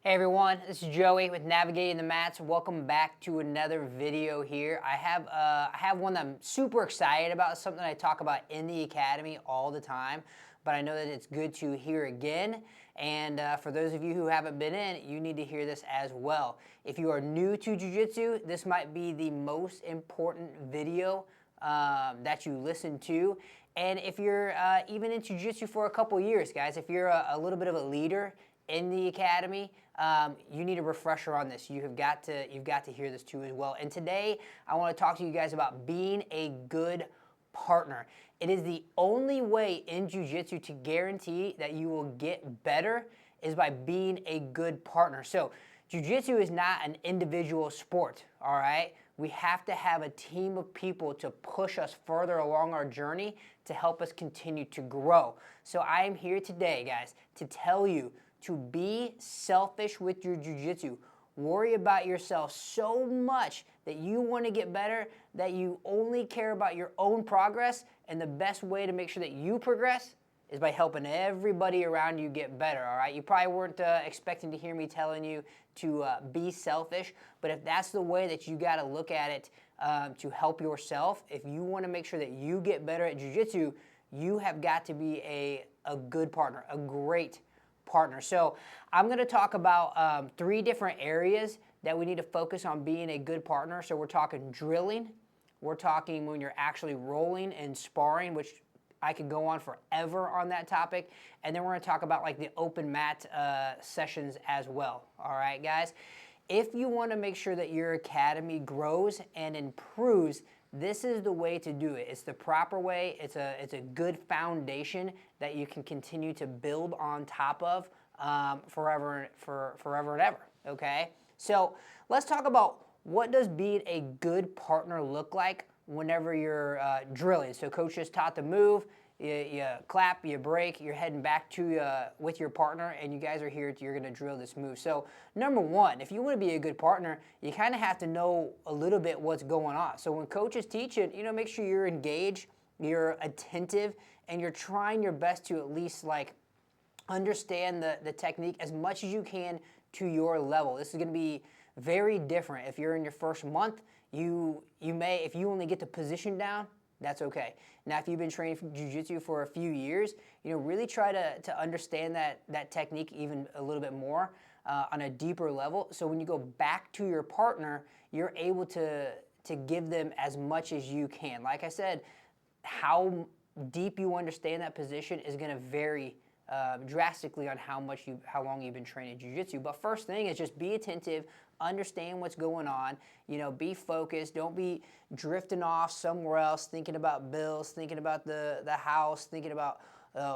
Hey everyone, this is Joey with Navigating the Mats. Welcome back to another video here. I have one that I'm super excited about. It's something I talk about in the academy all the time, but I know that it's good to hear again. And for those of you who haven't been in, you need to hear this as well. If you are new to Jiu Jitsu, this might be the most important video that you listen to. And if you're even in Jiu Jitsu for a couple years, guys, if you're a little bit of a leader in the academy, you need a refresher on this. You've got to hear this too as well. And today, I want to talk to you guys about being a good partner. It is the only way in Jiu Jitsu to guarantee that you will get better is by being a good partner. So Jiu Jitsu is not an individual sport, all right? We have to have a team of people to push us further along our journey to help us continue to grow. So I am here today, guys, to tell you to be selfish with your jiu-jitsu. Worry about yourself so much that you want to get better, that you only care about your own progress, and the best way to make sure that you progress is by helping everybody around you get better, all right? You probably weren't expecting to hear me telling you to be selfish, but if that's the way that you got to look at it to help yourself, if you want to make sure that you get better at jiu-jitsu, you have got to be a good partner, a great partner. So I'm going to talk about 3 different areas that we need to focus on being a good partner. So we're talking drilling, we're talking when you're actually rolling and sparring, which I could go on forever on that topic, and then we're going to talk about like the open mat sessions as well. All right, guys? If you want to make sure that your academy grows and improves, this is the way to do it. It's the proper way. It's a good foundation that you can continue to build on top of forever and ever, okay? So let's talk about what does being a good partner look like whenever you're drilling. So coach just taught the move. You clap, you break, you're heading back to with your partner, and you guys are here, you're going to drill this move. So number one, if you want to be a good partner, you kind of have to know a little bit what's going on. So when coach is teaching, make sure you're engaged, you're attentive, and you're trying your best to at least like understand the technique as much as you can to your level. This is going to be very different. If you're in your first month, you may, if you only get the position down, that's okay. Now, if you've been training for jiu-jitsu for a few years, really try to understand that technique even a little bit more on a deeper level. So when you go back to your partner, you're able to give them as much as you can. Like I said, how deep you understand that position is going to vary drastically on how long you've been training jiu-jitsu. But first thing is just be attentive, understand what's going on, be focused, don't be drifting off somewhere else, thinking about bills, thinking about the house, thinking about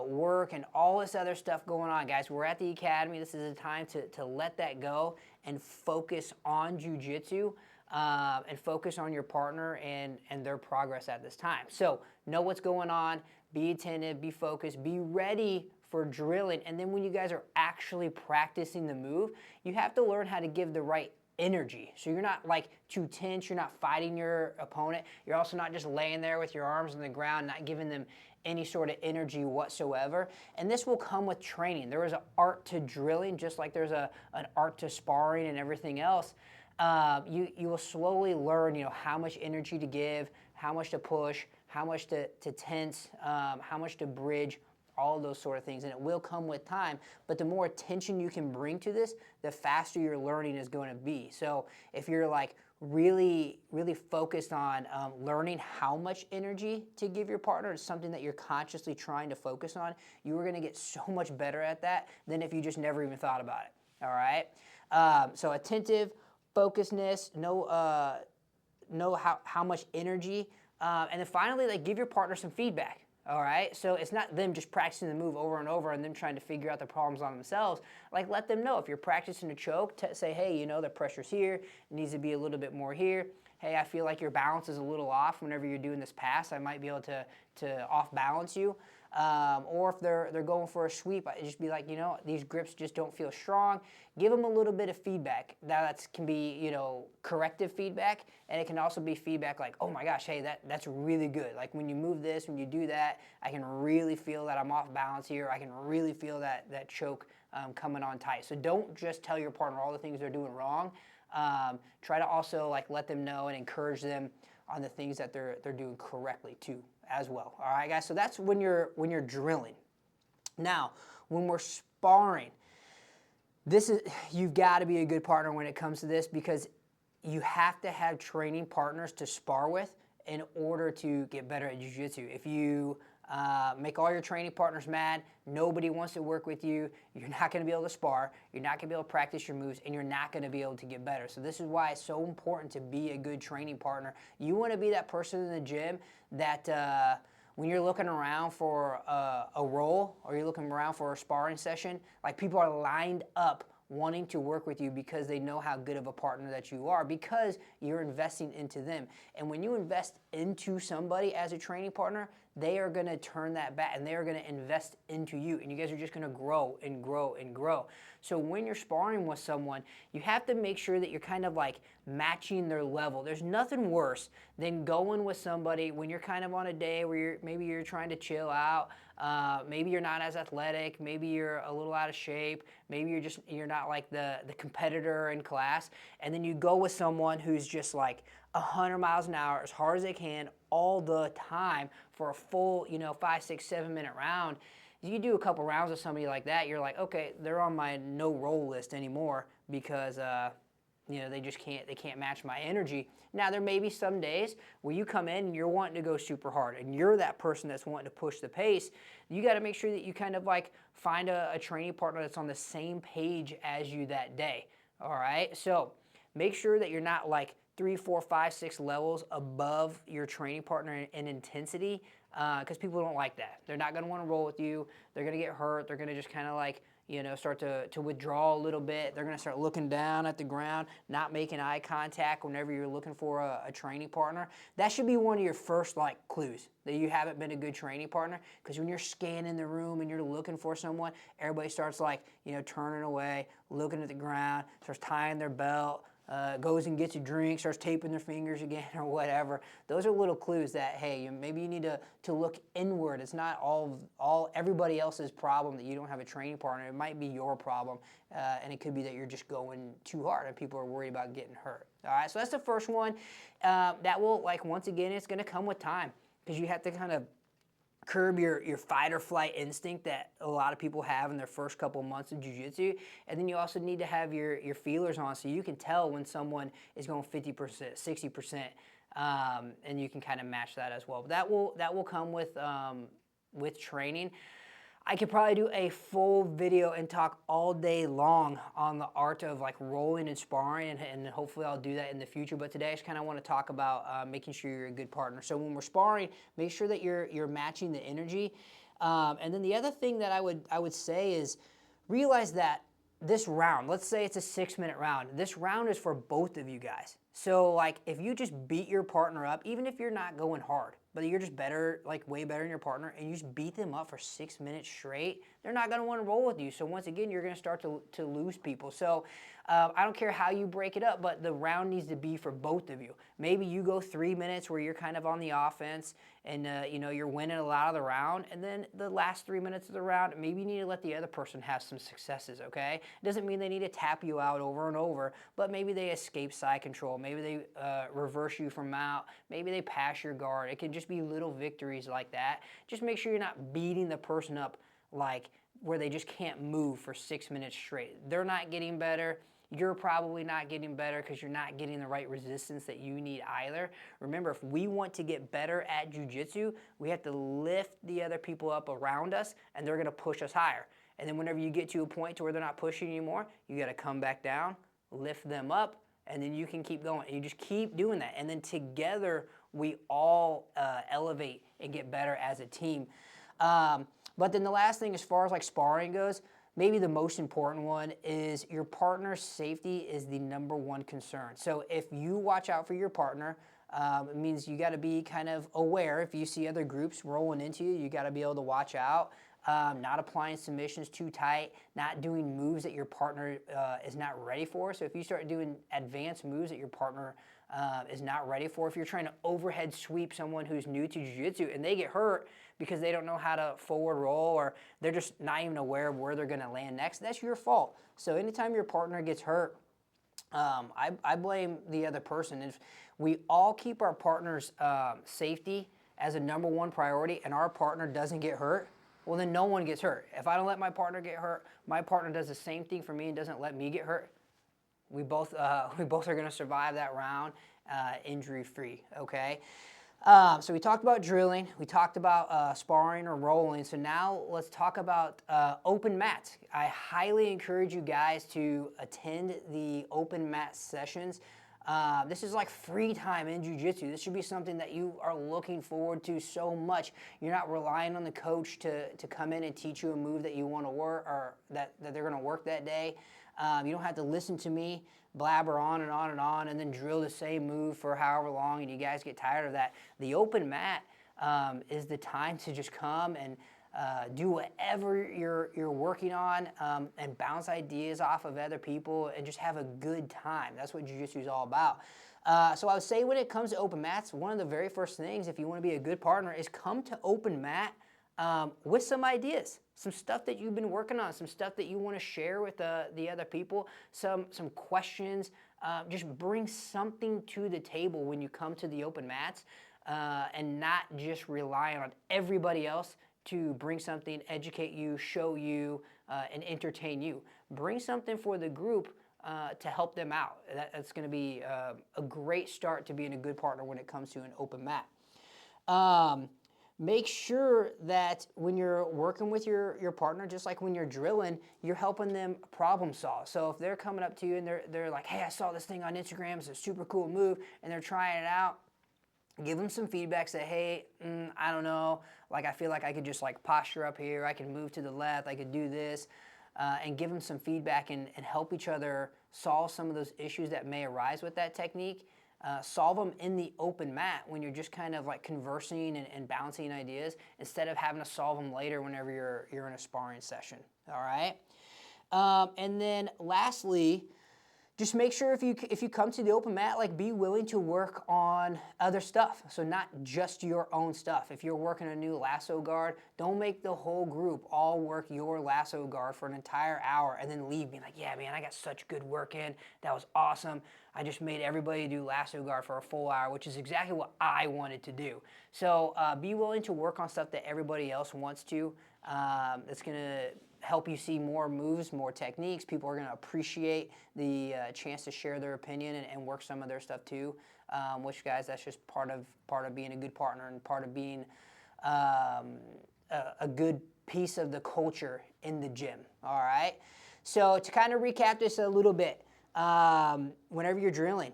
work and all this other stuff going on. Guys, we're at the academy. This is a time to let that go and focus on jiu-jitsu and focus on your partner and their progress at this time. So know what's going on, be attentive, be focused, be ready for drilling. And then when you guys are actually practicing the move, you have to learn how to give the right energy. So you're not like too tense, you're not fighting your opponent. You're also not just laying there with your arms on the ground, not giving them any sort of energy whatsoever. And this will come with training. There is an art to drilling, just like there's an art to sparring and everything else. You will slowly learn, how much energy to give, how much to push, how much to tense, how much to bridge, all those sort of things, and it will come with time. But the more attention you can bring to this, the faster your learning is going to be. So if you're like really, really focused on learning how much energy to give your partner, it's something that you're consciously trying to focus on, you are going to get so much better at that than if you just never even thought about it. All right. So attentive, focusedness, know how much energy, and then finally, like, give your partner some feedback. All right, so it's not them just practicing the move over and over and them trying to figure out the problems on themselves. Like, let them know if you're practicing a choke, say, hey, the pressure's here, it needs to be a little bit more here. Hey, I feel like your balance is a little off whenever you're doing this pass. I might be able to off balance you. Or if they're going for a sweep, I just be like, these grips just don't feel strong. Give them a little bit of feedback. That can be, corrective feedback, and it can also be feedback like, oh my gosh, hey, that's really good. Like when you move this, when you do that, I can really feel that I'm off balance here. I can really feel that choke coming on tight. So don't just tell your partner all the things they're doing wrong. Try to also like let them know and encourage them on the things that they're doing correctly too as well. All right, guys. So that's when you're drilling. Now, when we're sparring, you've got to be a good partner when it comes to this, because you have to have training partners to spar with in order to get better at jiu-jitsu. If you make all your training partners mad, nobody wants to work with you, you're not going to be able to spar, you're not going to be able to practice your moves, and you're not going to be able to get better. So this is why it's so important to be a good training partner. You want to be that person in the gym that when you're looking around for a roll, or you're looking around for a sparring session, like people are lined up wanting to work with you because they know how good of a partner that you are, because you're investing into them. And when you invest into somebody as a training partner, they are going to turn that back and they are going to invest into you, and you guys are just going to grow and grow and grow. So when you're sparring with someone, you have to make sure that you're kind of like matching their level. There's nothing worse than going with somebody when you're kind of on a day where maybe you're trying to chill out, maybe you're not as athletic, maybe you're a little out of shape, maybe you're not like the competitor in class, and then you go with someone who's just like 100 miles an hour as hard as they can all the time for a full 5, 6, 7 minute round. You do a couple rounds with somebody like that, you're like, okay, they're on my no roll list anymore, because they can't match my energy. Now there may be some days where you come in and you're wanting to go super hard and you're that person that's wanting to push the pace. You got to make sure that you kind of like find a training partner that's on the same page as you that day. All right, so make sure that you're not like 3, 4, 5, 6 levels above your training partner in intensity, because people don't like that. They're not going to want to roll with you. They're going to get hurt. They're going to just kind of like, start to withdraw a little bit. They're going to start looking down at the ground, not making eye contact whenever you're looking for a training partner. That should be one of your first like clues that you haven't been a good training partner, because when you're scanning the room and you're looking for someone, everybody starts like, turning away, looking at the ground, starts tying their belt, goes and gets a drink, starts taping their fingers again or whatever. Those are little clues that, hey, maybe you need to look inward. It's not all everybody else's problem that you don't have a training partner. It might be your problem, and it could be that you're just going too hard and people are worried about getting hurt. All right, so that's the first one. That will, like, once again, it's going to come with time, because you have to kind of curb your fight or flight instinct that a lot of people have in their first couple months of jiu-jitsu. And then you also need to have your feelers on, so you can tell when someone is going 50%, 60%, and you can kind of match that as well. But that will come with training. I could probably do a full video and talk all day long on the art of like rolling and sparring, and hopefully I'll do that in the future. But today I just kind of want to talk about making sure you're a good partner. So when we're sparring, make sure that you're matching the energy. And then the other thing that I would say is realize that this round, let's say it's a 6-minute round, this round is for both of you guys. So like if you just beat your partner up, even if you're not going hard, but you're just better, like way better than your partner, and you just beat them up for 6 minutes straight, they're not going to want to roll with you. So once again, you're going to start to lose people. So I don't care how you break it up, but the round needs to be for both of you. Maybe you go 3 minutes where you're kind of on the offense and you're winning a lot of the round, and then the last 3 minutes of the round, maybe you need to let the other person have some successes, okay? It doesn't mean they need to tap you out over and over, but maybe they escape side control, maybe they reverse you from out, maybe they pass your guard. It can just be little victories like that. Just make sure you're not beating the person up like where they just can't move for 6 minutes straight. They're not getting better. You're probably not getting better because you're not getting the right resistance that you need either. Remember, if we want to get better at jiu-jitsu, we have to lift the other people up around us, and they're going to push us higher. And then whenever you get to a point to where they're not pushing you anymore, you got to come back down, lift them up, and then you can keep going. And you just keep doing that. And then together, we all elevate and get better as a team. But then the last thing, as far as like sparring goes, maybe the most important one is your partner's safety is the #1 concern. So if you watch out for your partner, it means you got to be kind of aware. If you see other groups rolling into you, you got to be able to watch out. not applying submissions too tight, not doing moves that your partner is not ready for. So if you start doing advanced moves that your partner is not ready for, if you're trying to overhead sweep someone who's new to jiu-jitsu and they get hurt because they don't know how to forward roll, or they're just not even aware of where they're going to land next, that's your fault. So anytime your partner gets hurt, I blame the other person. If we all keep our partner's safety as a #1 priority and our partner doesn't get hurt, well, then no one gets hurt. If I don't let my partner get hurt, my partner does the same thing for me and doesn't let me get hurt, we both are going to survive that round injury-free, okay? So we talked about drilling, we talked about sparring or rolling, so now let's talk about open mats. I highly encourage you guys to attend the open mat sessions. This is like free time in jiu-jitsu. This should be something that you are looking forward to so much. You're not relying on the coach to come in and teach you a move that you want to work, or that they're going to work that day. You don't have to listen to me blabber on and on and on and then drill the same move for however long and you guys get tired of that. The open mat is the time to just come and do whatever you're working on and bounce ideas off of other people and just have a good time. That's what jiu-jitsu is all about. So I would say when it comes to open mats, one of the very first things, if you want to be a good partner, is come to open mat with some ideas, some stuff that you've been working on, some stuff that you want to share with the other people, some questions. Just bring something to the table when you come to the open mats and not just rely on everybody else to bring something, educate you, show you, and entertain you. Bring something for the group to help them out. That's going to be a great start to being a good partner when it comes to an open mat. Make sure that when you're working with your partner, just like when you're drilling, you're helping them problem solve. So if they're coming up to you and they're like, hey, I saw this thing on Instagram, it's a super cool move, and they're trying it out, give them some feedback, say, hey, I don't know, like I feel like I could just like posture up here, I can move to the left, I could do this, and give them some feedback and help each other solve some of those issues that may arise with that technique. Solve them in the open mat when you're just kind of like conversing and bouncing ideas instead of having to solve them later whenever you're in a sparring session, all right? And then lastly, just make sure if you come to the open mat, like be willing to work on other stuff. So not just your own stuff. If you're working a new lasso guard, don't make the whole group all work your lasso guard for an entire hour and then leave being like, yeah, man, I got such good work in. That was awesome. I just made everybody do lasso guard for a full hour, which is exactly what I wanted to do. So be willing to work on stuff that everybody else wants to. That's going to help you see more moves, more techniques. People are going to appreciate the chance to share their opinion and work some of their stuff too. Which, guys, that's just part of being a good partner and part of being a good piece of the culture in the gym. All right. So to kind of recap this a little bit, whenever you're drilling,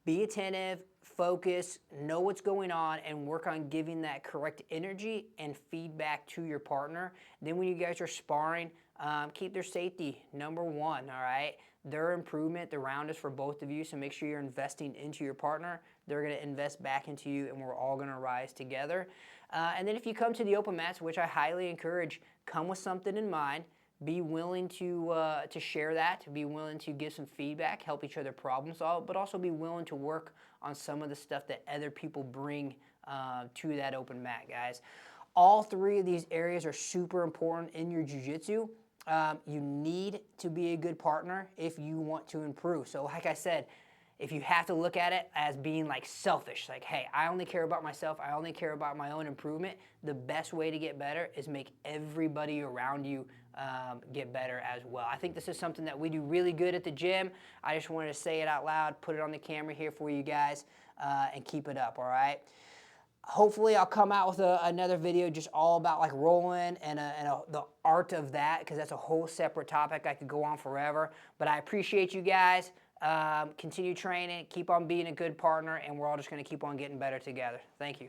be attentive, focus, know what's going on, and work on giving that correct energy and feedback to your partner. Then when you guys are sparring, keep their safety #1, all right? Their improvement, the round is for both of you, so make sure you're investing into your partner. They're going to invest back into you, and we're all going to rise together. And then if you come to the open mats, which I highly encourage, come with something in mind. Be willing to share that, to be willing to give some feedback, help each other problem solve, but also be willing to work on some of the stuff that other people bring to that open mat, guys. All three of these areas are super important in your jiu-jitsu. You need to be a good partner if you want to improve. So like I said, if you have to look at it as being like selfish, like, hey, I only care about myself, I only care about my own improvement, the best way to get better is make everybody around you get better as well. I think this is something that we do really good at the gym. I just wanted to say it out loud, put it on the camera here for you guys, and keep it up, all right? Hopefully I'll come out with another video just all about like rolling and the art of that, because that's a whole separate topic. I could go on forever, but I appreciate you guys. Continue training, keep on being a good partner, and we're all just going to keep on getting better together. Thank you.